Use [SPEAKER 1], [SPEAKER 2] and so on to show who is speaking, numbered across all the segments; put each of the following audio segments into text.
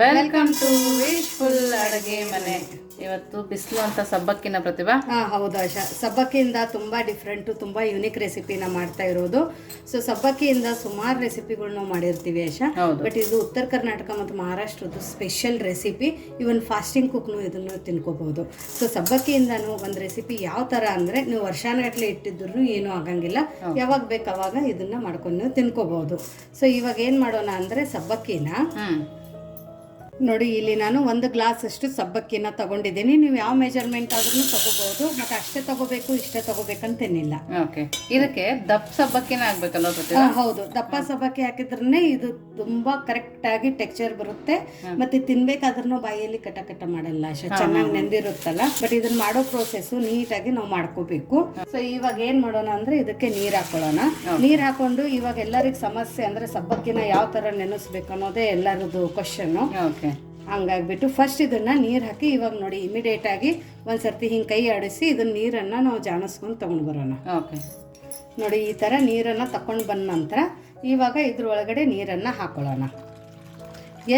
[SPEAKER 1] Welcome to wishful ಅಡುಗೆ ಮನೆ. ಇವತ್ತು ಬಿಸಿಲು ಅಂತ ಸಬ್ಬಕ್ಕಿನ ಪ್ರತಿಭಾ.
[SPEAKER 2] ಹೌದು ಆಶಾ, ಸಬ್ಬಕ್ಕಿಯಿಂದ ತುಂಬ ಡಿಫ್ರೆಂಟು, ತುಂಬ ಯೂನಿಕ್ ರೆಸಿಪಿನ ಮಾಡ್ತಾ ಇರೋದು. ಸೊ ಸಬ್ಬಕ್ಕಿಯಿಂದ ಸುಮಾರು ರೆಸಿಪಿಗಳನ್ನ ಮಾಡಿರ್ತೀವಿ ಆಶಾ, ಬಟ್ ಇದು ಉತ್ತರ ಕರ್ನಾಟಕ ಮತ್ತು ಮಹಾರಾಷ್ಟ್ರದ್ದು ಸ್ಪೆಷಲ್ ರೆಸಿಪಿ. ಇವನ್ ಫಾಸ್ಟಿಂಗ್ ಕುಕ್ನು ಇದನ್ನು ತಿನ್ಕೋಬಹುದು. ಸೊ ಸಬ್ಬಕ್ಕಿಯಿಂದನೂ ಒಂದು ರೆಸಿಪಿ ಯಾವ ಥರ ಅಂದರೆ, ನೀವು ವರ್ಷಾನುಗಟ್ಟಲೆ ಇಟ್ಟಿದ್ರು ಏನೂ ಆಗಂಗಿಲ್ಲ, ಯಾವಾಗ ಬೇಕು ಅವಾಗ ಇದನ್ನು ಮಾಡ್ಕೊಂಡು ತಿನ್ಕೋಬಹುದು. ಸೊ ಇವಾಗ ಏನು ಮಾಡೋಣ ಅಂದರೆ, ಸಬ್ಬಕ್ಕಿನ ನೋಡಿ, ಇಲ್ಲಿ ನಾನು 1 ಗ್ಲಾಸ್ ಅಷ್ಟು ಸಬ್ಬಕ್ಕಿನ ತಗೊಂಡಿದ್ದೀನಿ. ನೀವು ಯಾವ ಮೆಜರ್ಮೆಂಟ್ ಆದ್ರೂ ತಗೋಬಹುದು, ಮತ್ತೆ ಅಷ್ಟೇ ತಗೋಬೇಕು ಇಷ್ಟೇ ತಗೋಬೇಕಂತೇನಿಲ್ಲ.
[SPEAKER 1] ಇದಕ್ಕೆ ದಪ್ಪ ಸಬ್ಬಕ್ಕಿನ ಆಗ್ಬೇಕಲ್ಲ?
[SPEAKER 2] ಹೌದು, ದಪ್ಪ ಸಬ್ಬಕ್ಕಿ ಹಾಕಿದ್ರೆ ಇದು ತುಂಬಾ ಕರೆಕ್ಟ್ ಆಗಿ ಟೆಕ್ಸ್ಚರ್ ಬರುತ್ತೆ, ಮತ್ತೆ ತಿನ್ಬೇಕಾದ್ರೂ ಬಾಯಲ್ಲಿ ಕಟ ಕಟ ಮಾಡಲ್ಲ, ಚೆನ್ನಾಗಿ ನೆಂದಿರುತ್ತಲ್ಲ. ಬಟ್ ಇದನ್ನ ಮಾಡೋ ಪ್ರೋಸೆಸ್ ನೀಟಾಗಿ ನಾವು ಮಾಡ್ಕೋಬೇಕು. ಸೊ ಇವಾಗ ಏನ್ ಮಾಡೋಣ ಅಂದ್ರೆ, ಇದಕ್ಕೆ ನೀರ್ ಹಾಕೊಳ್ಳೋಣ. ನೀರ್ ಹಾಕೊಂಡು ಇವಾಗ ಎಲ್ಲರಿಗೂ ಸಮಸ್ಯೆ ಅಂದ್ರೆ ಸಬ್ಬಕ್ಕಿನ ಯಾವ ತರ ನೆನೆಸ್ಬೇಕು ಅನ್ನೋದೇ ಎಲ್ಲರದು ಕ್ವಶನ್. ಹಂಗಾಗ್ಬಿಟ್ಟು ಫಸ್ಟ್ ಇದನ್ನ ನೀರು ಹಾಕಿ, ಇವಾಗ ನೋಡಿ ಇಮಿಡಿಯೇಟ್ ಆಗಿ ಒಂದ್ಸರ್ತಿ ಹಿಂಗೆ ಕೈ ಆಡಿಸಿ ಇದನ್ನ ನೀರನ್ನು ನಾವು ಜಾಣಿಸ್ಕೊಂಡು ತಗೊಂಡು ಬರೋಣ. ನೋಡಿ, ಈ ಥರ ನೀರನ್ನು ತಗೊಂಡು ಬಂದ ನಂತರ ಇವಾಗ ಇದ್ರೊಳಗಡೆ ನೀರನ್ನು ಹಾಕೊಳ್ಳೋಣ.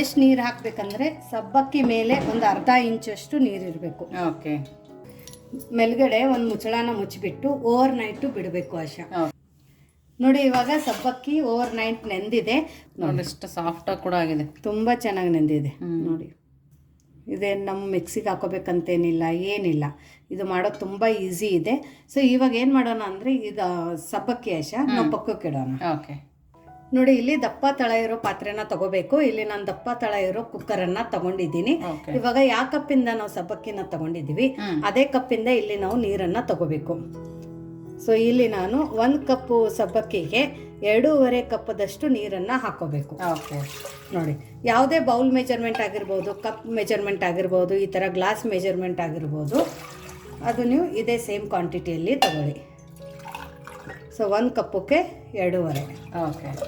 [SPEAKER 2] ಎಷ್ಟು ನೀರು ಹಾಕ್ಬೇಕಂದ್ರೆ, ಸಬ್ಬಕ್ಕಿ ಮೇಲೆ ಒಂದು ಅರ್ಧ ಇಂಚಷ್ಟು ನೀರಿರಬೇಕು. ಮೇಲ್ಗಡೆ ಒಂದು ಮುಚ್ಚಳನ ಮುಚ್ಚಿಬಿಟ್ಟು ಓವರ್ ನೈಟು ಬಿಡಬೇಕು ಆಶಾ. ನೋಡಿ, ಇವಾಗ ಸಬ್ಬಕ್ಕಿ ಓವರ್ ನೈಟ್ ನೆಂದಿದೆ.
[SPEAKER 1] ನೋಡಿ, ಎಷ್ಟು ಸಾಫ್ಟ್ ಕೂಡ ಆಗಿದೆ,
[SPEAKER 2] ತುಂಬ ಚೆನ್ನಾಗಿ ನೆಂದಿದೆ. ನೋಡಿ, ಇದೇನು ನಮ್ಮ ಮಿಕ್ಸಿಗೆ ಹಾಕೋಬೇಕಂತೇನಿಲ್ಲ, ಏನಿಲ್ಲ, ಇದು ಮಾಡೋದು ತುಂಬ ಈಸಿ ಇದೆ. ಸೊ ಇವಾಗ ಏನು ಮಾಡೋಣ ಅಂದರೆ, ಇದು ಸಬ್ಬಕ್ಕಿ ಆಶಾ ನಾವು ಪಕ್ಕಕ್ಕೆ ಇಡೋಣ. ನೋಡಿ, ಇಲ್ಲಿ ದಪ್ಪ ತಳ ಇರೋ ಪಾತ್ರೆನ ತಗೋಬೇಕು. ಇಲ್ಲಿ ನಾನು ದಪ್ಪ ತಳ ಇರೋ ಕುಕ್ಕರನ್ನು ತಗೊಂಡಿದ್ದೀನಿ. ಇವಾಗ ಯಾವ ಕಪ್ಪಿಂದ ನಾವು ಸಬ್ಬಕ್ಕಿನ ತಗೊಂಡಿದ್ದೀವಿ ಅದೇ ಕಪ್ಪಿಂದ ಇಲ್ಲಿ ನಾವು ನೀರನ್ನು ತಗೋಬೇಕು. ಸೊ ಇಲ್ಲಿ ನಾನು 1 ಕಪ್ಪು ಸಬ್ಬಕ್ಕಿಗೆ 2.5 ಕಪ್ಪದಷ್ಟು ನೀರನ್ನು ಹಾಕೋಬೇಕು. ನೋಡಿ, ಯಾವುದೇ ಬೌಲ್ ಮೆಜರ್ಮೆಂಟ್ ಆಗಿರ್ಬೋದು, ಕಪ್ ಮೆಜರ್ಮೆಂಟ್ ಆಗಿರ್ಬೋದು, ಈ ಥರ ಗ್ಲಾಸ್ ಮೆಜರ್ಮೆಂಟ್ ಆಗಿರ್ಬೋದು, ಅದು ನೀವು ಇದೇ ಸೇಮ್ ಕ್ವಾಂಟಿಟಿಯಲ್ಲಿ ತಗೊಳ್ಳಿ. ಸೊ 1 ಕಪ್ಪಕ್ಕೆ 2.5.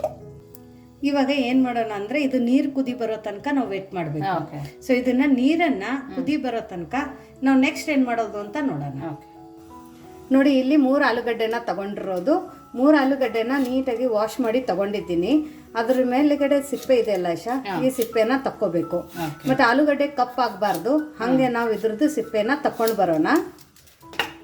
[SPEAKER 2] ಇವಾಗ ಏನು ಮಾಡೋಣ ಅಂದರೆ, ಇದು ನೀರು ಕುದಿ ಬರೋ ತನಕ ನಾವು ವೇಟ್ ಮಾಡಬೇಕು. ಸೊ ಇದನ್ನು ನೀರನ್ನು ಕುದಿ ಬರೋ ತನಕ ನಾವು ನೆಕ್ಸ್ಟ್ ಏನು ಮಾಡೋದು ಅಂತ ನೋಡೋಣ. ನೋಡಿ, ಇಲ್ಲಿ 3 ಆಲೂಗಡ್ಡೆನ ತಗೊಂಡಿರೋದು. 3 ಆಲೂಗಡ್ಡೆನ ನೀಟಾಗಿ ವಾಶ್ ಮಾಡಿ ತಗೊಂಡಿದ್ದೀನಿ. ಅದ್ರ ಮೇಲೆಗಡೆ ಸಿಪ್ಪೆ ಇದೆ ಅಲ್ಲ ಆಶಾ, ಈ ಸಿಪ್ಪೆನ ತಕ್ಕೋಬೇಕು. ಮತ್ತೆ ಆಲೂಗಡ್ಡೆ ಕಪ್ ಆಗಬಾರ್ದು, ಹಾಗೆ ನಾವು ಇದ್ರದ್ದು ಸಿಪ್ಪೆನ ತಕೊಂಡು ಬರೋಣ.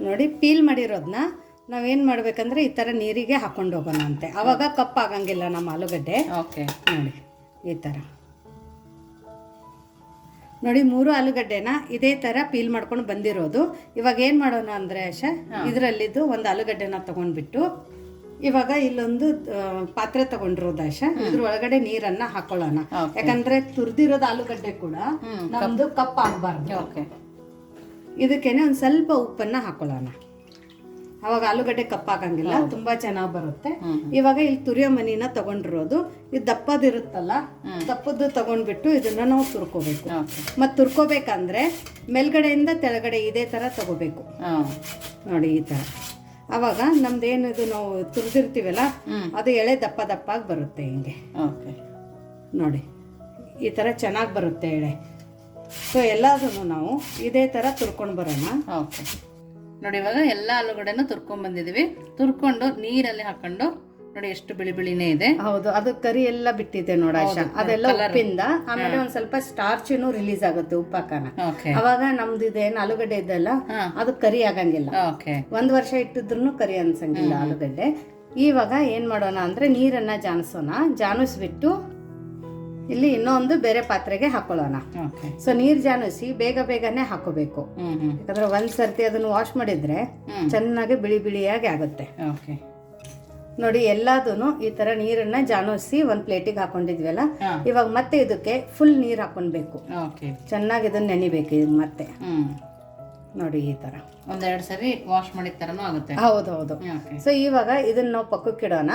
[SPEAKER 2] ನೋಡಿ, ಪೀಲ್ ಮಾಡಿರೋದನ್ನ ನಾವೇನು ಮಾಡ್ಬೇಕಂದ್ರೆ, ಈ ಥರ ನೀರಿಗೆ ಹಾಕೊಂಡು ಹೋಗೋಣ ಅಂತೆ, ಆವಾಗ ಕಪ್ ಆಗಂಗಿಲ್ಲ ನಮ್ಮ ಆಲೂಗಡ್ಡೆ. ನೋಡಿ, ಈ ಥರ ನೋಡಿ, 3 ಆಲೂಗಡ್ಡೆನ ಇದೇ ಥರ ಪೀಲ್ ಮಾಡ್ಕೊಂಡು ಬಂದಿರೋದು. ಇವಾಗ ಏನು ಮಾಡೋಣ ಅಂದರೆ ಆಶಾ, ಇದರಲ್ಲಿದ್ದು 1 ಆಲೂಗಡ್ಡೆನ ತೊಗೊಂಡ್ಬಿಟ್ಟು ಇವಾಗ ಇಲ್ಲೊಂದು ಪಾತ್ರೆ ತಗೊಂಡಿರೋದು ಆಶಾ, ಇದ್ರ ಒಳಗಡೆ ನೀರನ್ನು ಹಾಕೊಳ್ಳೋಣ. ಯಾಕಂದರೆ ತುರಿದಿರೋದು ಆಲೂಗಡ್ಡೆ ಕೂಡ ನಮ್ಮದು ಕಪ್ ಆಗಬಾರ್ದು. ಇದಕ್ಕೇನೆ ಒಂದು ಸ್ವಲ್ಪ ಉಪ್ಪನ್ನು ಹಾಕೊಳ್ಳೋಣ, ಅವಾಗ ಆಲೂಗಡ್ಡೆ ಕಪ್ಪಾಗಂಗಿಲ್ಲ, ತುಂಬಾ ಚೆನ್ನಾಗಿ ಬರುತ್ತೆ. ಇವಾಗ ಇಲ್ಲಿ ತುರಿಯೋ ಮನಿನ ತಗೊಂಡಿರೋದು, ಇದು ದಪ್ಪದಿರುತ್ತಲ್ಲ, ದಪ್ಪದ್ದು ತಗೊಂಡ್ಬಿಟ್ಟು ಇದನ್ನ ನಾವು ತುರ್ಕೋಬೇಕು. ಮತ್ತೆ ತುರ್ಕೋಬೇಕಂದ್ರೆ ಮೇಲ್ಗಡೆಯಿಂದ ತೆಳಗಡೆ ಇದೇ ತರ ತಗೋಬೇಕು. ನೋಡಿ, ಈ ತರ. ಅವಾಗ ನಮ್ದೇನು ಇದು ನಾವು ತುರಿದಿರ್ತೀವಲ್ಲ, ಅದು ಎಳೆ ದಪ್ಪ ದಪ್ಪಾಗಿ ಬರುತ್ತೆ ಹಿಂಗೆ. ನೋಡಿ, ಈ ತರ ಚೆನ್ನಾಗಿ ಬರುತ್ತೆ ಎಳೆ. ಸೊ ಎಲ್ಲದನ್ನು ನಾವು ಇದೇ ತರ ತುರ್ಕೊಂಡು ಬರೋಣ.
[SPEAKER 1] ನೋಡಿ, ಇವಾಗ ಎಲ್ಲ ಆಲೂಗಡ್ಡೆನ ತುರ್ಕೊಂಡ್ ಬಂದಿದೀವಿ. ತುರ್ಕೊಂಡು ನೀರಲ್ಲಿ ಹಾಕೊಂಡು ನೋಡಿ, ಎಷ್ಟು ಬಿಳಿ ಬಿಳಿನೇ ಇದೆ.
[SPEAKER 2] ಹೌದು, ಅದು ಕರಿ ಎಲ್ಲ ಬಿಟ್ಟಿದೆ ನೋಡ ಆಶಾ, ಅದೆಲ್ಲ ಉಪ್ಪಿಂದ. ಆಮೇಲೆ ಒಂದ್ ಸ್ವಲ್ಪ ಸ್ಟಾರ್ಚಿನೂ ರಿಲೀಸ್ ಆಗುತ್ತೆ ಉಪ್ಪಾಕನ. ಅವಾಗ ನಮ್ದು ಇದೇನು ಆಲೂಗಡ್ಡೆ ಇದೆಲ್ಲ ಅದು ಕರಿ ಆಗಂಗಿಲ್ಲ. 1 ವರ್ಷ ಇಟ್ಟಿದ್ರು ಕರಿ ಅನ್ಸಂಗಿಲ್ಲ ಆಲೂಗಡ್ಡೆ. ಇವಾಗ ಏನ್ ಮಾಡೋಣ ಅಂದ್ರೆ, ನೀರನ್ನ ಜಾನಿಸೋಣ. ಜಾನಿಸ್ಬಿಟ್ಟು ಇಲ್ಲಿ ಇನ್ನೊಂದು ಬೇರೆ ಪಾತ್ರೆಗೆ ಹಾಕೊಳ್ಳೋಣ. ಸೊ ನೀರ್ ಜಾನಿಸಿ ಬೇಗನೆ ಹಾಕೋಬೇಕು, ಯಾಕಂದ್ರೆ ಒಂದ್ಸರ್ತಿ ಅದನ್ನು ವಾಶ್ ಮಾಡಿದ್ರೆ ಚೆನ್ನಾಗಿ ಬಿಳಿ ಬಿಳಿಯಾಗಿ ಆಗುತ್ತೆ. ನೋಡಿ, ಎಲ್ಲದನ್ನು ಈ ತರ ನೀರನ್ನ ಜಾನಿಸಿ ಒಂದ್ ಪ್ಲೇಟಿಗೆ ಹಾಕೊಂಡಿದ್ವಲ್ಲ, ಇವಾಗ ಮತ್ತೆ ಇದಕ್ಕೆ ಫುಲ್ ನೀರ್ ಹಾಕೊಳ್ಬೇಕು. ಚೆನ್ನಾಗಿ ಇದನ್ನ ನೆನಿಬೇಕು ಇದು ಮತ್ತೆ. ನೋಡಿ, ಈ ತರ
[SPEAKER 1] 1-2 ಸರಿ ವಾಶ್ ಮಾಡಿದ ತರನೂ ಆಗುತ್ತೆ.
[SPEAKER 2] ಹೌದೌದು. ಸೊ ಇವಾಗ ಇದನ್ನ ನಾವು ಪಕ್ಕಕ್ಕಿಡೋಣ.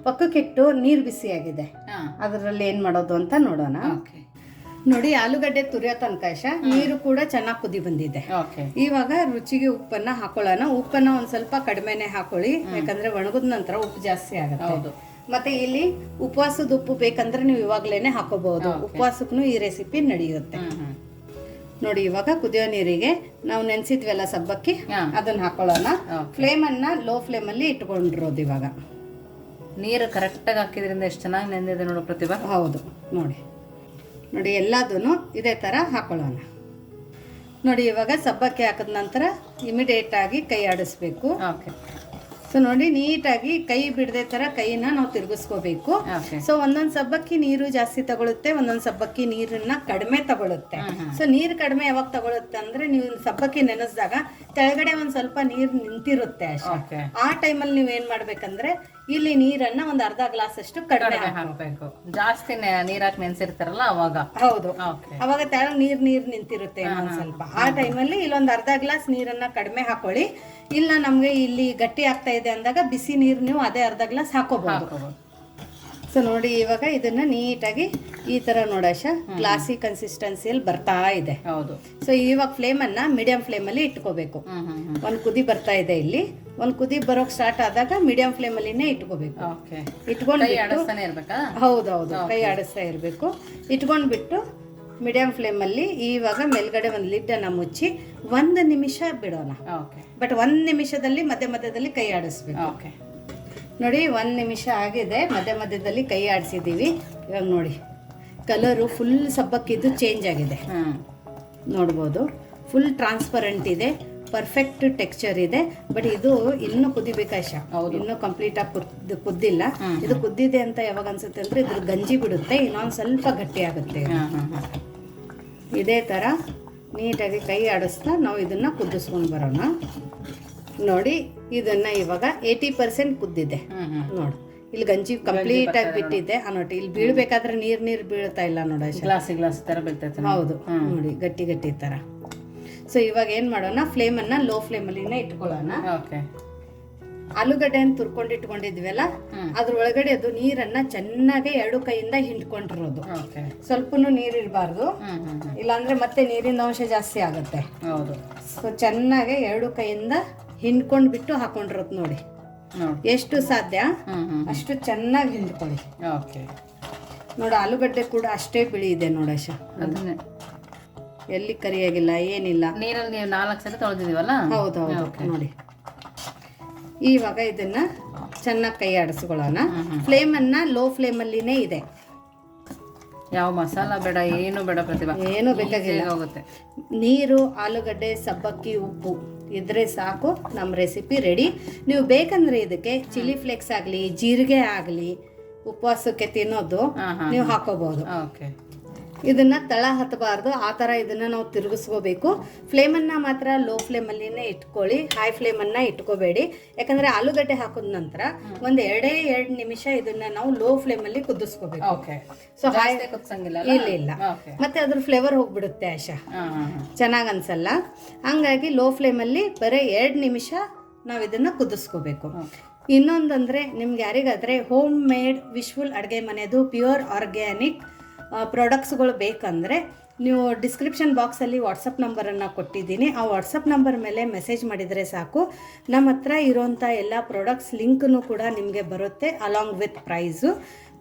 [SPEAKER 2] ಪಕ್ಕಕ್ಕಿಟ್ಟು ನೀರ್ ಬಿಸಿ ಆಗಿದೆ, ಅದರಲ್ಲಿ ಏನ್ ಮಾಡೋದು ಅಂತ ನೋಡೋಣ. ನೋಡಿ, ಆಲೂಗಡ್ಡೆ ತುರಿಯೋ ತನಕ ನೀರು ಕೂಡ ಚೆನ್ನಾಗಿ ಕುದಿ ಬಂದಿದೆ. ಇವಾಗ ರುಚಿಗೆ ಉಪ್ಪನ್ನ ಹಾಕೊಳ್ಳೋಣ. ಉಪ್ಪನ್ನ ಒಂದ್ ಸ್ವಲ್ಪ ಕಡಿಮೆನೆ ಹಾಕೊಳ್ಳಿ, ಯಾಕಂದ್ರೆ ಒಣಗಿದ ನಂತರ ಉಪ್ಪು ಜಾಸ್ತಿ ಆಗುತ್ತೆ. ಮತ್ತೆ ಇಲ್ಲಿ ಉಪವಾಸದ ಉಪ್ಪು ಬೇಕಂದ್ರೆ ನೀವು ಇವಾಗ್ಲೇನೆ ಹಾಕೋಬಹುದು, ಉಪವಾಸಕ್ಕೂ ಈ ರೆಸಿಪಿ ನಡೆಯುತ್ತೆ. ನೋಡಿ, ಇವಾಗ ಕುದಿಯೋ ನೀರಿಗೆ ನಾವು ನೆನ್ಸಿದ್ವಲ್ಲ ಸಬ್ಬಕ್ಕಿ, ಅದನ್ನ ಹಾಕೊಳ್ಳೋಣ. ಫ್ಲೇಮ್ ಅನ್ನ ಲೋ ಫ್ಲೇಮ್ ಅಲ್ಲಿ ಇಟ್ಕೊಂಡಿರೋದು. ಇವಾಗ
[SPEAKER 1] ನೀರು ಕರೆಕ್ಟಾಗಿ ಹಾಕಿದ್ರಿಂದ ಎಷ್ಟು ಚೆನ್ನಾಗಿ ನೆಂದಿದೆ ನೋಡು ಪ್ರತಿಭಾ.
[SPEAKER 2] ಹೌದು, ನೋಡಿ ನೋಡಿ ಎಲ್ಲದೂ ಇದೇ ಥರ ಹಾಕೊಳ್ಳೋಣ. ನೋಡಿ ಇವಾಗ ಸಬ್ಬಕ್ಕಿ ಹಾಕಿದ ನಂತರ ಇಮಿಡಿಯೇಟಾಗಿ ಕೈ ಆಡಿಸ್ಬೇಕು.
[SPEAKER 1] ಓಕೆ.
[SPEAKER 2] ಸೊ ನೋಡಿ ನೀಟಾಗಿ ಕೈ ಬಿಡದೆ ಥರ ಕೈನ ನಾವು ತಿರುಗಿಸ್ಕೋಬೇಕು.
[SPEAKER 1] ಓಕೆ.
[SPEAKER 2] ಸೊ ಒಂದೊಂದು ಸಬ್ಬಕ್ಕಿ ನೀರು ಜಾಸ್ತಿ ತಗೊಳುತ್ತೆ, ಒಂದೊಂದು ಸಬ್ಬಕ್ಕಿ ನೀರನ್ನ ಕಡಿಮೆ ತಗೊಳುತ್ತೆ. ಸೊ ನೀರು ಕಡಿಮೆ ಯಾವಾಗ ತಗೊಳುತ್ತೆ ಅಂದ್ರೆ ನೀವು ಸಬ್ಬಕ್ಕಿ ನೆನೆಸಿದಾಗ ಕೆಳಗಡೆ ಒಂದು ಸ್ವಲ್ಪ ನೀರು ನಿಂತಿರುತ್ತೆ ಅಷ್ಟೇ.
[SPEAKER 1] ಓಕೆ.
[SPEAKER 2] ಆ ಟೈಮಲ್ಲಿ ನೀವೇನ್ ಮಾಡ್ಬೇಕಂದ್ರೆ ಇಲ್ಲಿ ನೀರನ್ನ ಒಂದು ಅರ್ಧ ಗ್ಲಾಸ್ ಅಷ್ಟು ಕಡಿಮೆ
[SPEAKER 1] ಹಾಕ್ಬೇಕು. ಜಾಸ್ತಿ ನೀರಾಕ್ ನೆನ್ಸಿರ್ತಾರಲ್ಲ ಅವಾಗ.
[SPEAKER 2] ಹೌದು,
[SPEAKER 1] ಓಕೆ.
[SPEAKER 2] ಅವಾಗ ತೆಳಗ್ ನೀರ್ ನಿಂತಿರುತ್ತೆ ಒಂದ್ ಸ್ವಲ್ಪ. ಆ ಟೈಮಲ್ಲಿ ಇಲ್ಲೊಂದು ಅರ್ಧ ಗ್ಲಾಸ್ ನೀರನ್ನ ಕಡಿಮೆ ಹಾಕೊಳ್ಳಿ. ಇಲ್ಲ ನಮ್ಗೆ ಇಲ್ಲಿ ಗಟ್ಟಿ ಆಗ್ತಾ ಇದೆ ಅಂದಾಗ ಬಿಸಿ ನೀರು ನೀವು ಅದೇ ಅರ್ಧ ಗ್ಲಾಸ್ ಹಾಕೋಬಹುದು. ಸೊ ನೋಡಿ ಇವಾಗ ಇದನ್ನ ನೀಟಾಗಿ ಈ ತರ ನೋಡಾಶ ಗ್ಲಾಸಿ ಕನ್ಸಿಸ್ಟೆನ್ಸಿಯಲ್ಲಿ ಬರ್ತಾ ಇದೆ.
[SPEAKER 1] ಹೌದು.
[SPEAKER 2] ಸೊ ಇವಾಗ ಫ್ಲೇಮ್ ಅನ್ನ ಮೀಡಿಯಂ ಫ್ಲೇಮ್ ಅಲ್ಲಿ ಇಟ್ಕೋಬೇಕು. ಒಂದ್ ಕುದಿ ಬರ್ತಾ ಇದೆ ಇಲ್ಲಿ. ಒಂದ್ ಕುದಿ ಬರೋಕ್ ಸ್ಟಾರ್ಟ್ ಆದಾಗ ಮೀಡಿಯಂ ಫ್ಲೇಮ್ ಅಲ್ಲಿನೇ ಇಟ್ಕೋಬೇಕು. ಇಟ್ಕೊಂಡ್ಬಿಟ್ಟು ಹೌದೌದು ಕೈ ಆಡಿಸ್ತಾ ಇರ್ಬೇಕು. ಇಟ್ಕೊಂಡ್ಬಿಟ್ಟು ಮೀಡಿಯಂ ಫ್ಲೇಮ್ ಅಲ್ಲಿ ಇವಾಗ ಮೇಲ್ಗಡೆ ಒಂದು ಲಿಡ್ ಅನ್ನ ಮುಚ್ಚಿ 1 ನಿಮಿಷ ಬಿಡೋಣ. ಬಟ್ 1 ನಿಮಿಷದಲ್ಲಿ ಮಧ್ಯದಲ್ಲಿ ಕೈ ಆಡಿಸ್ಬೇಕು. ನೋಡಿ 1 ನಿಮಿಷ ಆಗಿದೆ, ಮಧ್ಯದಲ್ಲಿ ಕೈ ಆಡಿಸಿದೀವಿ. ಇವಾಗ ನೋಡಿ ಕಲರು ಫುಲ್ ಸಬ್ಬಕ್ಕಿದ್ದು ಚೇಂಜ್ ಆಗಿದೆ, ನೋಡ್ಬೋದು. ಫುಲ್ ಟ್ರಾನ್ಸ್ಪರೆಂಟ್ ಇದೆ, ಪರ್ಫೆಕ್ಟ್ ಟೆಕ್ಸ್ಚರ್ ಇದೆ. ಬಟ್ ಇದು ಇನ್ನೂ ಕುದಿಬೇಕಾಶ, ಇನ್ನೂ ಕಂಪ್ಲೀಟ್ ಆಗಿ ಕುದ್ದಿಲ್ಲ. ಇದು ಕುದ್ದಿದೆ ಅಂತ ಯಾವಾಗ ಅನ್ಸುತ್ತೆ ಅಂದ್ರೆ ಇದ್ರ ಗಂಜಿ ಬಿಡುತ್ತೆ, ಇನ್ನೊಂದು ಸ್ವಲ್ಪ ಗಟ್ಟಿ ಆಗುತ್ತೆ. ಇದೇ ತರ ನೀಟಾಗಿ ಕೈ ಆಡಿಸ್ತಾ ನಾವು ಇದನ್ನ ಕುದಿಸ್ಕೊಂಡು ಬರೋಣ. ನೋಡಿ ಇದನ್ನ ಇವಾಗ 80% ಕುದ್ದಿದೆ. ನೋಡಿ ಇಲ್ಲಿ ಗಂಜಿ ಕಂಪ್ಲೀಟ್ ಆಗಿ ಬಿಟ್ಟಿದೆ. ನೋಡಿ ಇಲ್ಲಿ ಬೀಳ್ಬೇಕಾದ್ರೆ ನೀರ್ ಬೀಳ್ತಾ ಇಲ್ಲ ನೋಡಿ,
[SPEAKER 1] ಗ್ಲಾಸ್ ತರ ಬೀಳ್ತೈತೆ.
[SPEAKER 2] ಹೌದು, ನೋಡಿ ಗಟ್ಟಿ ತರ. ಸೊ ಇವಾಗ ಏನ್ ಮಾಡೋಣ, ಫ್ಲೇಮ್ ಅನ್ನ ಲೋ ಫ್ಲೇಮ್ ಅಲ್ಲಿನೇ ಇಟ್ಕೊಳ್ಳೋಣ. ಆಲೂಗಡ್ಡೆಯನ್ನು ತುರ್ಕೊಂಡು ಇಟ್ಕೊಂಡಿದ್ವಲ್ಲ, ಅದ್ರ ಒಳಗಡೆ ಅದು ನೀರನ್ನ ಚೆನ್ನಾಗಿ 2 ಕೈಯಿಂದ ಹಿಂಡ್ಕೊಂಡಿರೋದು. ಸ್ವಲ್ಪನೂ ನೀರಿರಬಾರ್ದು, ಇಲ್ಲಾಂದ್ರೆ ಮತ್ತೆ ನೀರಿನ ಅಂಶ ಜಾಸ್ತಿ ಆಗುತ್ತೆ. ಸೊ ಚೆನ್ನಾಗಿ 2 ಕೈಯಿಂದ ಹಿಂಡ್ಕೊಂಡ್ಬಿಟ್ಟು ಹಾಕೊಂಡಿರೋದು. ನೋಡಿ ಎಷ್ಟು ಸಾಧ್ಯ ಅಷ್ಟು ಚೆನ್ನಾಗಿ ಹಿಂಡ್ಕೊಳ್ಳಿ. ನೋಡಿ ಆಲೂಗಡ್ಡೆ ಕೂಡ ಅಷ್ಟೇ ಬಿಳಿ ಇದೆ ನೋಡಶ, ಎಲ್ಲಿ ಕರಿಯಾಗಿಲ್ಲ ಏನಿಲ್ಲ.
[SPEAKER 1] ನೀರಲ್ಲಿ 4 ಸಲ ತೊಳೆದಿದೀವಲ್ಲ.
[SPEAKER 2] ಹೌದೌದು. ನೋಡಿ ಇವಾಗ ಇದನ್ನ ಚೆನ್ನಾಗಿ ಕೈ ಆಡಿಸ್ಕೊಳ್ಳೋಣ. ಫ್ಲೇಮ್ ಅನ್ನ ಲೋ ಫ್ಲೇಮ್ ಅಲ್ಲಿನೇ ಇದೆ.
[SPEAKER 1] ಯಾವ ಮಸಾಲ ಬೇಡ, ಏನು ಬೇಡ ಪ್ರತಿಭಾ,
[SPEAKER 2] ಏನು ಬೇಕಾಗಿಲ್ಲ.
[SPEAKER 1] ಹೋಗುತ್ತೆ.
[SPEAKER 2] ನೀರು, ಆಲೂಗಡ್ಡೆ, ಸಬ್ಬಕ್ಕಿ, ಉಪ್ಪು ಇದ್ರೆ ಸಾಕು, ನಮ್ಮ ರೆಸಿಪಿ ರೆಡಿ. ನೀವು ಬೇಕಂದ್ರೆ ಇದಕ್ಕೆ ಚಿಲ್ಲಿ ಫ್ಲೇಕ್ಸ್ ಆಗಲಿ, ಜೀರಿಗೆ ಆಗಲಿ, ಉಪವಾಸಕ್ಕೆ ತಿನ್ನೋದು ನೀವು ಹಾಕೋಬಹುದು. ಇದನ್ನ ತಳ ಹತ್ತಬಾರ್ದು, ಆ ಥರ ಇದನ್ನ ನಾವು ತಿರುಗಿಸ್ಕೋಬೇಕು. ಫ್ಲೇಮನ್ನ ಮಾತ್ರ ಲೋ ಫ್ಲೇಮಲ್ಲಿನೇ ಇಟ್ಕೊಳ್ಳಿ, ಹೈ ಫ್ಲೇಮನ್ನ ಇಟ್ಕೋಬೇಡಿ. ಯಾಕಂದ್ರೆ ಆಲೂಗಡ್ಡೆ ಹಾಕಿದ ನಂತರ ಒಂದು 2 ನಿಮಿಷ ಇದನ್ನ ನಾವು ಲೋ ಫ್ಲೇಮಲ್ಲಿ ಕುದಿಸ್ಕೋಬೇಕು. ಸೊ ಇಲ್ಲ ಮತ್ತೆ ಅದ್ರ ಫ್ಲೇವರ್ ಹೋಗ್ಬಿಡುತ್ತೆ ಆಶಾ, ಚೆನ್ನಾಗ್ ಅನ್ಸಲ್ಲ. ಹಂಗಾಗಿ ಲೋ ಫ್ಲೇಮಲ್ಲಿ ಬರೀ 2 ನಿಮಿಷ ನಾವು ಇದನ್ನ ಕುದಿಸ್ಕೋಬೇಕು. ಇನ್ನೊಂದಂದ್ರೆ ನಿಮ್ಗೆ ಯಾರಿಗಾದ್ರೆ ಹೋಮ್ ಮೇಡ್ ವಿಶ್ಫುಲ್ ಅಡುಗೆ ಮನೆದು ಪ್ಯೂರ್ ಆರ್ಗ್ಯಾನಿಕ್ ಪ್ರಾಡಕ್ಟ್ಸ್ಗಳು ಬೇಕಂದರೆ ನೀವು ಡಿಸ್ಕ್ರಿಪ್ಷನ್ ಬಾಕ್ಸಲ್ಲಿ ವಾಟ್ಸಪ್ ನಂಬರನ್ನು ಕೊಟ್ಟಿದ್ದೀನಿ. ಆ ವಾಟ್ಸಪ್ ನಂಬರ್ ಮೇಲೆ ಮೆಸೇಜ್ ಮಾಡಿದರೆ ಸಾಕು, ನಮ್ಮ ಹತ್ರ ಇರೋಂಥ ಎಲ್ಲ ಪ್ರಾಡಕ್ಟ್ಸ್ ಲಿಂಕ್ನು ಕೂಡ ನಿಮಗೆ ಬರುತ್ತೆ ಅಲಾಂಗ್ ವಿತ್ ಪ್ರೈಸು.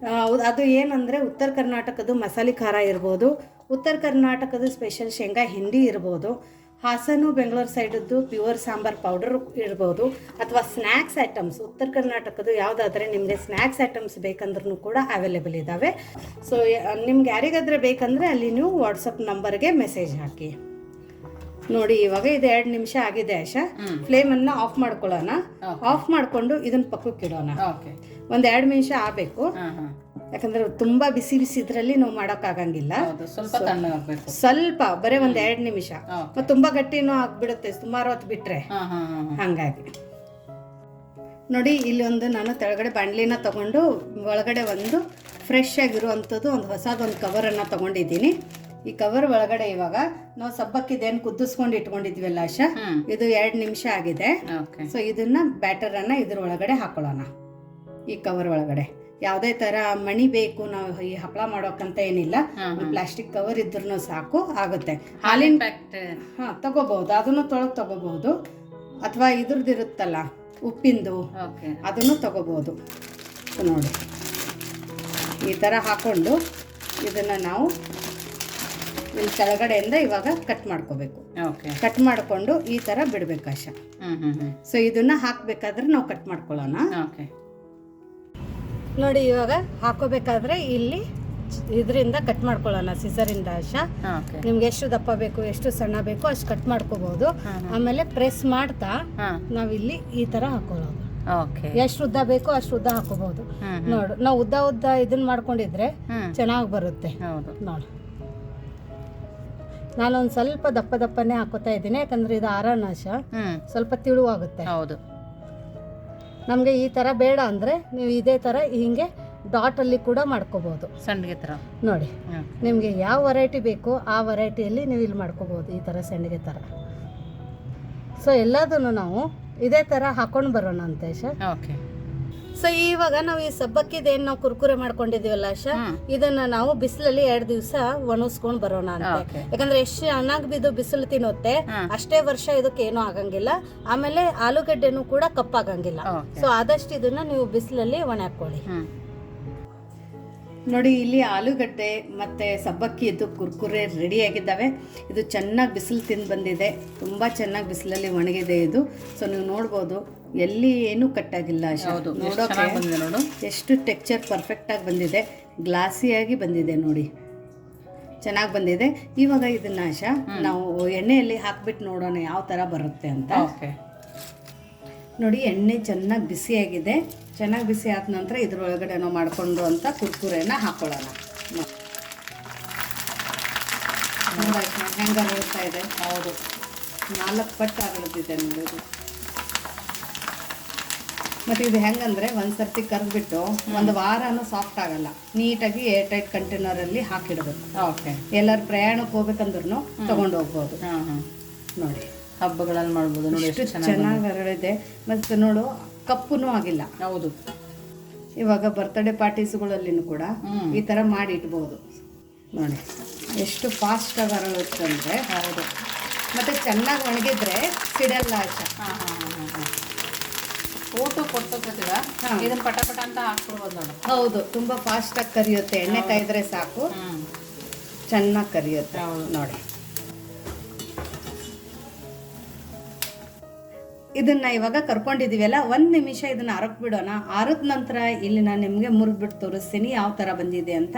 [SPEAKER 2] ಅದು ಏನಂದರೆ ಉತ್ತರ ಕರ್ನಾಟಕದ ಮಸಾಲೆ ಖಾರ ಇರ್ಬೋದು, ಉತ್ತರ ಕರ್ನಾಟಕದ ಸ್ಪೆಷಲ್ ಶೇಂಗಾ ಹಿಂಡಿ ಇರ್ಬೋದು, ಹಾಸನು ಬೆಂಗಳೂರು ಸೈಡದ್ದು ಪ್ಯೂರ್ ಸಾಂಬಾರ್ ಪೌಡರ್ ಇರ್ಬೋದು, ಅಥವಾ ಸ್ನ್ಯಾಕ್ಸ್ ಐಟಮ್ಸ್ ಉತ್ತರ ಕರ್ನಾಟಕದ್ದು ಯಾವುದಾದ್ರೆ ನಿಮಗೆ ಸ್ನ್ಯಾಕ್ಸ್ ಐಟಮ್ಸ್ ಬೇಕಂದ್ರೂ ಕೂಡ ಅವೈಲೇಬಲ್ ಇದ್ದಾವೆ. ಸೊ ನಿಮ್ಗೆ ಯಾರಿಗಾದ್ರೆ ಬೇಕಂದರೆ ಅಲ್ಲಿ ನೀವು ವಾಟ್ಸಪ್ ನಂಬರ್ಗೆ ಮೆಸೇಜ್ ಹಾಕಿ. ನೋಡಿ ಇವಾಗ ಇದು 2 ನಿಮಿಷ ಆಗಿದೆ ಆಶಾ. ಫ್ಲೇಮನ್ನು ಆಫ್ ಮಾಡ್ಕೊಳ್ಳೋಣ. ಆಫ್ ಮಾಡಿಕೊಂಡು ಇದನ್ನ ಪಕ್ಕಕ್ಕೆ ಇಡೋಣ. ಒಂದು 2 ನಿಮಿಷ ಆಗಬೇಕು, ಯಾಕಂದ್ರೆ ತುಂಬಾ ಬಿಸಿ ಇದ್ರಲ್ಲಿ ನಾವು ಮಾಡೋಕ್ಕಾಗಂಗಿಲ್ಲ. ಸ್ವಲ್ಪ ಬರೀ ಒಂದು 2 ನಿಮಿಷ. ತುಂಬಾ ಗಟ್ಟಿನೂ ಆಗ್ಬಿಡುತ್ತೆ ಸುಮಾರು ಹೊತ್ತು ಬಿಟ್ರೆ. ಹಂಗಾಗಿ ನೋಡಿ ಇಲ್ಲಿ ಒಂದು ನಾನು ತೆಳಗಡೆ ಬಾಣಲಿನ ತಗೊಂಡು ಒಳಗಡೆ ಒಂದು ಫ್ರೆಶ್ ಆಗಿರುವಂಥದ್ದು ಒಂದು ಹೊಸದೊಂದು ಕವರನ್ನು ತಗೊಂಡಿದ್ದೀನಿ. ಈ ಕವರ್ ಒಳಗಡೆ ಇವಾಗ ನಾವು ಸಬ್ಬಕ್ಕಿದೇನು ಕುದಿಸ್ಕೊಂಡು ಇಟ್ಕೊಂಡಿದ್ವಲ್ಲ ಆಶಾ, ಇದು 2 ನಿಮಿಷ ಆಗಿದೆ. ಸೊ ಇದನ್ನ ಬ್ಯಾಟರನ್ನ ಇದ್ರ ಒಳಗಡೆ ಹಾಕೊಳ್ಳೋಣ. ಈ ಕವರ್ ಒಳಗಡೆ ಯಾವುದೇ ತರ ಮಣಿ ಬೇಕು ನಾವು ಈ ಹಪ್ಪಳ ಮಾಡೋಕ್ಕಂತ ಏನಿಲ್ಲ, ಪ್ಲಾಸ್ಟಿಕ್ ಕವರ್ ಇದ್ರೂ ಸಾಕು ಆಗುತ್ತೆ. ಹಾಲಿನ ಪ್ಯಾಕೆಟ್ ತಗೋಬಹುದು, ಅದನ್ನು ತಗೋಬಹುದು, ಅಥವಾ ಇದ್ರದ್ದು ಇರುತ್ತಲ್ಲ ಉಪ್ಪಿಂದು ಅದನ್ನು ತಗೋಬಹುದು. ನೋಡಿ ಈ ತರ ಹಾಕೊಂಡು ಇದನ್ನ ನಾವು ಇಲ್ಲಿ ಕೆಳಗಡೆಯಿಂದ ಇವಾಗ ಕಟ್ ಮಾಡ್ಕೋಬೇಕು. ಕಟ್ ಮಾಡ್ಕೊಂಡು ಈ ತರ ಬಿಡ್ಬೇಕು ಆಶಾ. ಸೊ ಇದನ್ನ ಹಾಕ್ಬೇಕಾದ್ರೆ ನಾವು ಕಟ್ ಮಾಡ್ಕೊಳ್ಳೋಣ. ನೋಡಿ ಇವಾಗ ಹಾಕೋಬೇಕಾದ್ರೆ ಇಲ್ಲಿ ಇದರಿಂದ ಕಟ್ ಮಾಡ್ಕೊಳ್ಳೋಣ, ಸಿಸರಿಂದ ಆಶಾ.
[SPEAKER 1] ಓಕೆ.
[SPEAKER 2] ನಿಮ್ಗೆ ಎಷ್ಟು ದಪ್ಪ ಬೇಕು, ಎಷ್ಟು ಸಣ್ಣ ಬೇಕು ಅಷ್ಟು ಕಟ್ ಮಾಡ್ಕೋಬಹುದು. ಆಮೇಲೆ ಪ್ರೆಸ್ ಮಾಡ್ತಾ ನಾವಿಲ್ಲಿ ಈ ತರ ಹಾಕೊಳ್ಳೋದು.
[SPEAKER 1] ಓಕೆ.
[SPEAKER 2] ಎಷ್ಟು ಉದ್ದ ಬೇಕೋ ಅಷ್ಟು ಉದ್ದ ಹಾಕೋಬಹುದು. ನೋಡು, ನಾವು ಉದ್ದ ಇದನ್ನ ಮಾಡ್ಕೊಂಡಿದ್ರೆ ಚೆನ್ನಾಗಿ ಬರುತ್ತೆ.
[SPEAKER 1] ಹೌದು.
[SPEAKER 2] ನೋಡು, ನಾನೊಂದು ಸ್ವಲ್ಪ ದಪ್ಪನೇ ಹಾಕೋತಾ ಇದ್ದೀನಿ, ಯಾಕಂದ್ರೆ ಇದು ಆರನಾಶ ಸ್ವಲ್ಪ ತಿಳುವಾಗುತ್ತೆ.
[SPEAKER 1] ಹೌದು.
[SPEAKER 2] ನಮಗೆ ಈ ತರ ಬೇಡ ಅಂದ್ರೆ ನೀವು ಇದೇ ತರ ಹಿಂಗೆ ಡಾಟ್ ಅಲ್ಲಿ ಕೂಡ ಮಾಡ್ಕೋಬಹುದು,
[SPEAKER 1] ಸಂಡಿಗೆ ತರ.
[SPEAKER 2] ನೋಡಿ, ನಿಮ್ಗೆ ಯಾವ ವೆರೈಟಿ ಬೇಕೋ ಆ ವೆರೈಟಿಯಲ್ಲಿ ನೀವು ಇಲ್ಲಿ ಮಾಡ್ಕೋಬಹುದು, ಈ ತರ ಸಂಡಿಗೆ ತರ. ಸೊ ಎಲ್ಲದನ್ನು ನಾವು ಇದೇ ತರ ಹಾಕೊಂಡು ಬರೋಣ ಅಂತ ಆಶಾ.
[SPEAKER 1] ಓಕೆ.
[SPEAKER 2] ಸೊ ಇವಾಗ ನಾವು ಈ ಸಬ್ಬಕ್ಕಿದೇನು ನಾವು ಕುರ್ಕುರೆ ಮಾಡ್ಕೊಂಡಿದೀವಲ್ಲ ಆಶಾ, ಇದನ್ನ ನಾವು ಬಿಸಿಲಲ್ಲಿ 2 ದಿವಸ ಒಣಗಿಸ್ಕೊಂಡು ಬರೋಣ ಅಂತ. ಯಾಕಂದ್ರೆ ಎಷ್ಟು ಚೆನ್ನಾಗಿ ಬಿಸಿಲು ತಿನ್ನುತ್ತೆ, ಅಷ್ಟೇ ವರ್ಷ ಇದಕ್ಕೆ ಏನೂ ಆಗಂಗಿಲ್ಲ. ಆಮೇಲೆ ಆಲೂಗಡ್ಡೆನೂ ಕೂಡ ಕಪ್ಪಾಗಂಗಿಲ್ಲ. ಸೊ ಆದಷ್ಟು ಇದನ್ನ ನೀವು ಬಿಸಿಲಲ್ಲಿ ಒಣ ಹಾಕೊಳ್ಳಿ. ನೋಡಿ, ಇಲ್ಲಿ ಆಲೂಗಡ್ಡೆ ಮತ್ತು ಸಬ್ಬಕ್ಕಿದು ಕುರ್ಕುರೆ ರೆಡಿಯಾಗಿದ್ದಾವೆ. ಇದು ಚೆನ್ನಾಗಿ ಬಿಸಿಲು ತಿಂದು ಬಂದಿದೆ, ತುಂಬ ಚೆನ್ನಾಗಿ ಬಿಸಿಲಲ್ಲಿ ಒಣಗಿದೆ ಇದು. ಸೊ ನೀವು ನೋಡ್ಬೋದು, ಎಲ್ಲಿ ಏನೂ ಕಟ್ಟಾಗಿಲ್ಲ. ನೋಡೋಕೆ ಎಷ್ಟು ಟೆಕ್ಸ್ಚರ್ ಪರ್ಫೆಕ್ಟಾಗಿ ಬಂದಿದೆ, ಗ್ಲಾಸಿಯಾಗಿ ಬಂದಿದೆ ನೋಡಿ, ಚೆನ್ನಾಗಿ ಬಂದಿದೆ. ಇವಾಗ ಇದನ್ನ ಆಶಾ ನಾವು ಎಣ್ಣೆಯಲ್ಲಿ ಹಾಕ್ಬಿಟ್ಟು ನೋಡೋಣ ಯಾವ ಥರ ಬರುತ್ತೆ ಅಂತ. ನೋಡಿ, ಎಣ್ಣೆ ಚೆನ್ನಾಗಿ ಬಿಸಿಯಾಗಿದೆ. ಚೆನ್ನಾಗಿ ಬಿಸಿ ಆದ ನಂತರ ಇದ್ರೊಳಗಡೆ ನಾವು ಮಾಡಿಕೊಂಡು ಅಂತ ಕುರ್ಕುರೆನ ಹಾಕೊಳ್ಳೋಣ. ಹೆಂಗೆ ಅರಳುತ್ತಾ ಇದೆ. ಹೌದು, 4 ಪಟ್ಟು ಅರಳುತ್ತಿದೆ ನೋಡಿ ಇದು. ಮತ್ತು ಇದು ಹೆಂಗಂದ್ರೆ ಒಂದು ಸರ್ತಿ ಕರೆದ್ಬಿಟ್ಟು 1 ವಾರನೂ ಸಾಫ್ಟ್ ಆಗಲ್ಲ. ನೀಟಾಗಿ ಏರ್ ಟೈಟ್ ಕಂಟೈನರಲ್ಲಿ ಹಾಕಿಡಬೇಕು. ಓಕೆ. ಎಲ್ಲರೂ ಪ್ರಯಾಣಕ್ಕೆ ಹೋಗ್ಬೇಕಂದ್ರೂ ತಗೊಂಡು ಹೋಗ್ಬೋದು. ನೋಡಿ,
[SPEAKER 1] ಹಬ್ಬಗಳಲ್ಲಿ ಮಾಡ್ಬೋದು. ನೋಡಿ
[SPEAKER 2] ಎಷ್ಟು ಚೆನ್ನಾಗಿ ಅರಳಿದೆ. ಮತ್ತು ನೋಡು, ಕಪ್ಪುನೂ ಆಗಿಲ್ಲ.
[SPEAKER 1] ಹೌದು.
[SPEAKER 2] ಇವಾಗ ಬರ್ತ್ಡೇ ಪಾರ್ಟೀಸ್ಗಳಲ್ಲಿನೂ ಕೂಡ ಈ ಥರ ಮಾಡಿ ಇಟ್ಬೋದು. ನೋಡಿ ಎಷ್ಟು ಫಾಸ್ಟಾಗಿ ಅರಳುತ್ತೆ ಅಂದರೆ. ಹೌದು. ಮತ್ತು ಚೆನ್ನಾಗಿ ಒಣಗಿದ್ರೆ ಸಿಡಲ್ಲ ಆಶಾ.
[SPEAKER 1] ಫೋಟೋ ಕೊಡ್ತೋಗ್ತೀವ, ಇದನ್ನ ಪಟ ಅಂತ ಹಾಕ್ಬಿಡ್ಬೋದು ನೋಡಿ.
[SPEAKER 2] ಹೌದು, ತುಂಬ ಫಾಸ್ಟಾಗಿ ಕರಿಯುತ್ತೆ. ಎಣ್ಣೆ ಕಾಯಿದ್ರೆ ಸಾಕು, ಚೆನ್ನಾಗಿ ಕರಿಯುತ್ತೆ ನೋಡಿ. ಇದನ್ನ ಇವಾಗ ಕರ್ಕೊಂಡಿದೀವಲ್ಲ, 1 ನಿಮಿಷ ಇದನ್ನ ಆರಕ್ ಬಿಡೋಣ. ಆರದ ನಂತರ ಇಲ್ಲಿ ನಾನು ನಿಮಗೆ ಮುರಿದ್ಬಿಟ್ಟು ತೋರಿಸ್ತೀನಿ ಯಾವ ಥರ ಬಂದಿದೆ ಅಂತ.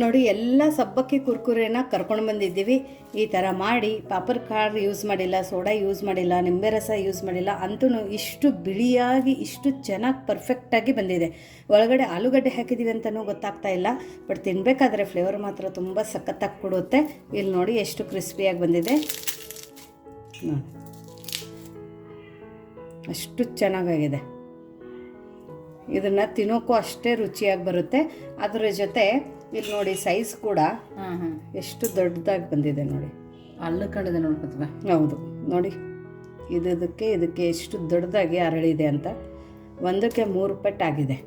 [SPEAKER 2] ನೋಡಿ, ಎಲ್ಲ ಸಬ್ಬಕ್ಕಿ ಕುರ್ಕುರೆನ ಕರ್ಕೊಂಡು ಬಂದಿದ್ದೀವಿ. ಈ ಥರ ಮಾಡಿ ಪಾಪರ್ ಕಾಳು ಯೂಸ್ ಮಾಡಿಲ್ಲ, ಸೋಡಾ ಯೂಸ್ ಮಾಡಿಲ್ಲ, ನಿಂಬೆ ರಸ ಯೂಸ್ ಮಾಡಿಲ್ಲ, ಅಂತೂ ಇಷ್ಟು ಬಿಳಿಯಾಗಿ ಇಷ್ಟು ಚೆನ್ನಾಗಿ ಪರ್ಫೆಕ್ಟಾಗಿ ಬಂದಿದೆ. ಒಳಗಡೆ ಆಲೂಗಡ್ಡೆ ಹಾಕಿದ್ದೀವಿ ಅಂತಲೂ ಗೊತ್ತಾಗ್ತಾ ಇಲ್ಲ, ಬಟ್ ತಿನ್ನಬೇಕಾದ್ರೆ ಫ್ಲೇವರ್ ಮಾತ್ರ ತುಂಬ ಸಖತ್ತಾಗಿ ಕೊಡುತ್ತೆ. ಇಲ್ಲಿ ನೋಡಿ ಎಷ್ಟು ಕ್ರಿಸ್ಪಿಯಾಗಿ ಬಂದಿದೆ ನೋಡಿ, ಅಷ್ಟು ಚೆನ್ನಾಗಾಗಿದೆ. ಇದನ್ನು ತಿನ್ನೋಕ್ಕೂ ಅಷ್ಟೇ ರುಚಿಯಾಗಿ ಬರುತ್ತೆ. ಅದರ ಜೊತೆ ಇಲ್ಲಿ ನೋಡಿ, ಸೈಜ್ ಕೂಡ ಎಷ್ಟು ದೊಡ್ಡದಾಗಿ ಬಂದಿದೆ ನೋಡಿ.
[SPEAKER 1] ಅಲ್ಲ ಕಡಿದೆ ನೋಡ್ಕೊತೀವ.
[SPEAKER 2] ಹೌದು ನೋಡಿ, ಇದಕ್ಕೆ ಎಷ್ಟು ದೊಡ್ಡದಾಗಿ ಅರಳಿದೆ ಅಂತ. 1ಕ್ಕೆ 3 ಪಟ್ಟಾಗಿದೆ.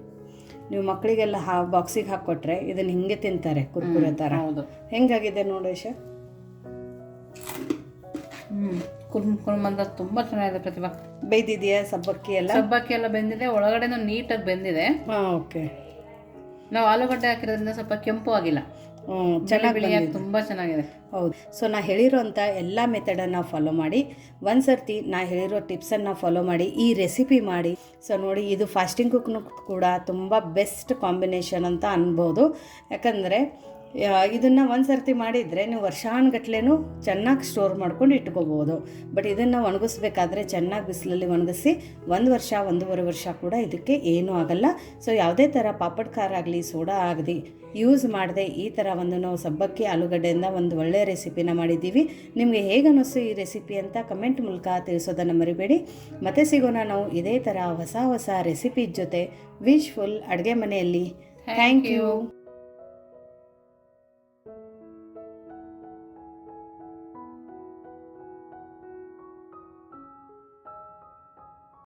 [SPEAKER 2] ನೀವು ಮಕ್ಕಳಿಗೆಲ್ಲ ಬಾಕ್ಸಿಗೆ ಹಾಕ್ಕೊಟ್ರೆ ಇದನ್ನು ಹಿಂಗೆ ತಿಂತಾರೆ, ಕುರ್ಕುರೆ ಥರ.
[SPEAKER 1] ಹೌದು.
[SPEAKER 2] ಹೆಂಗಾಗಿದೆ ನೋಡಿ ಆಶಾ.
[SPEAKER 1] ಕುರ್ಮಂದ ತುಂಬಾ ಚೆನ್ನಾಗಿದೆ ಪ್ರತಿಭಾ.
[SPEAKER 2] ಬೇಯ್ದಿದೆಯಾ ಸಬ್ಬಕ್ಕಿ ಎಲ್ಲ
[SPEAKER 1] ಬೆಂದಿದೆ, ಒಳಗಡೆನೂ ನೀಟಾಗಿ ಬೆಂದಿದೆ.
[SPEAKER 2] ಓಕೆ.
[SPEAKER 1] ನಾವು ಆಲೂಗಡ್ಡೆ ಹಾಕಿರೋದ್ರಿಂದ ಸ್ವಲ್ಪ ಕೆಂಪು ಆಗಿಲ್ಲ,
[SPEAKER 2] ಚೆನ್ನಾಗಿ
[SPEAKER 1] ತುಂಬಾ ಚೆನ್ನಾಗಿದೆ.
[SPEAKER 2] ಹೌದು. ಸೊ ನಾ ಹೇಳಿರೋಂಥ ಎಲ್ಲ ಮೆಥಡನ್ನು ಫಾಲೋ ಮಾಡಿ, ಒಂದ್ಸರ್ತಿ ನಾ ಹೇಳಿರೋ ಟಿಪ್ಸನ್ನು ಫಾಲೋ ಮಾಡಿ ಈ ರೆಸಿಪಿ ಮಾಡಿ. ಸೊ ನೋಡಿ, ಇದು ಫಾಸ್ಟಿಂಗ್ ಕುಕ್ನು ಕೂಡ ತುಂಬ ಬೆಸ್ಟ್ ಕಾಂಬಿನೇಷನ್ ಅಂತ ಅನ್ಬೋದು. ಯಾಕಂದರೆ ಇದನ್ನು ಒಂದು ಸರ್ತಿ ಮಾಡಿದರೆ ನೀವು ವರ್ಷಾನುಗಟ್ಲೆನೂ ಚೆನ್ನಾಗಿ ಸ್ಟೋರ್ ಮಾಡ್ಕೊಂಡು ಇಟ್ಕೋಬೋದು. ಬಟ್ ಇದನ್ನು ಒಣಗಿಸ್ಬೇಕಾದ್ರೆ ಚೆನ್ನಾಗಿ ಬಿಸಿಲಲ್ಲಿ ಒಣಗಿಸಿ 1 ವರ್ಷ 1.5 ವರ್ಷ ಕೂಡ ಇದಕ್ಕೆ ಏನೂ ಆಗಲ್ಲ. ಸೊ ಯಾವುದೇ ಥರ ಪಾಪಡ್ ಖಾರ ಆಗಲಿ, ಸೋಡಾ ಆಗಲಿ ಯೂಸ್ ಮಾಡದೆ ಈ ಥರ ಒಂದು ನಾವು ಸಬ್ಬಕ್ಕಿ ಆಲೂಗಡ್ಡೆಯಿಂದ ಒಂದು ಒಳ್ಳೆಯ ರೆಸಿಪಿನ ಮಾಡಿದ್ದೀವಿ. ನಿಮಗೆ ಹೇಗೆ ಅನ್ನಿಸ್ತು ಈ ರೆಸಿಪಿ ಅಂತ ಕಮೆಂಟ್ ಮೂಲಕ ತಿಳಿಸೋದನ್ನು ಮರಿಬೇಡಿ. ಮತ್ತೆ ಸಿಗೋಣ ನಾವು ಇದೇ ಥರ ಹೊಸ ರೆಸಿಪಿ ಜೊತೆ. ವಿಶ್ಫುಲ್ ಅಡುಗೆ ಮನೆಯಲ್ಲಿ. Thank you.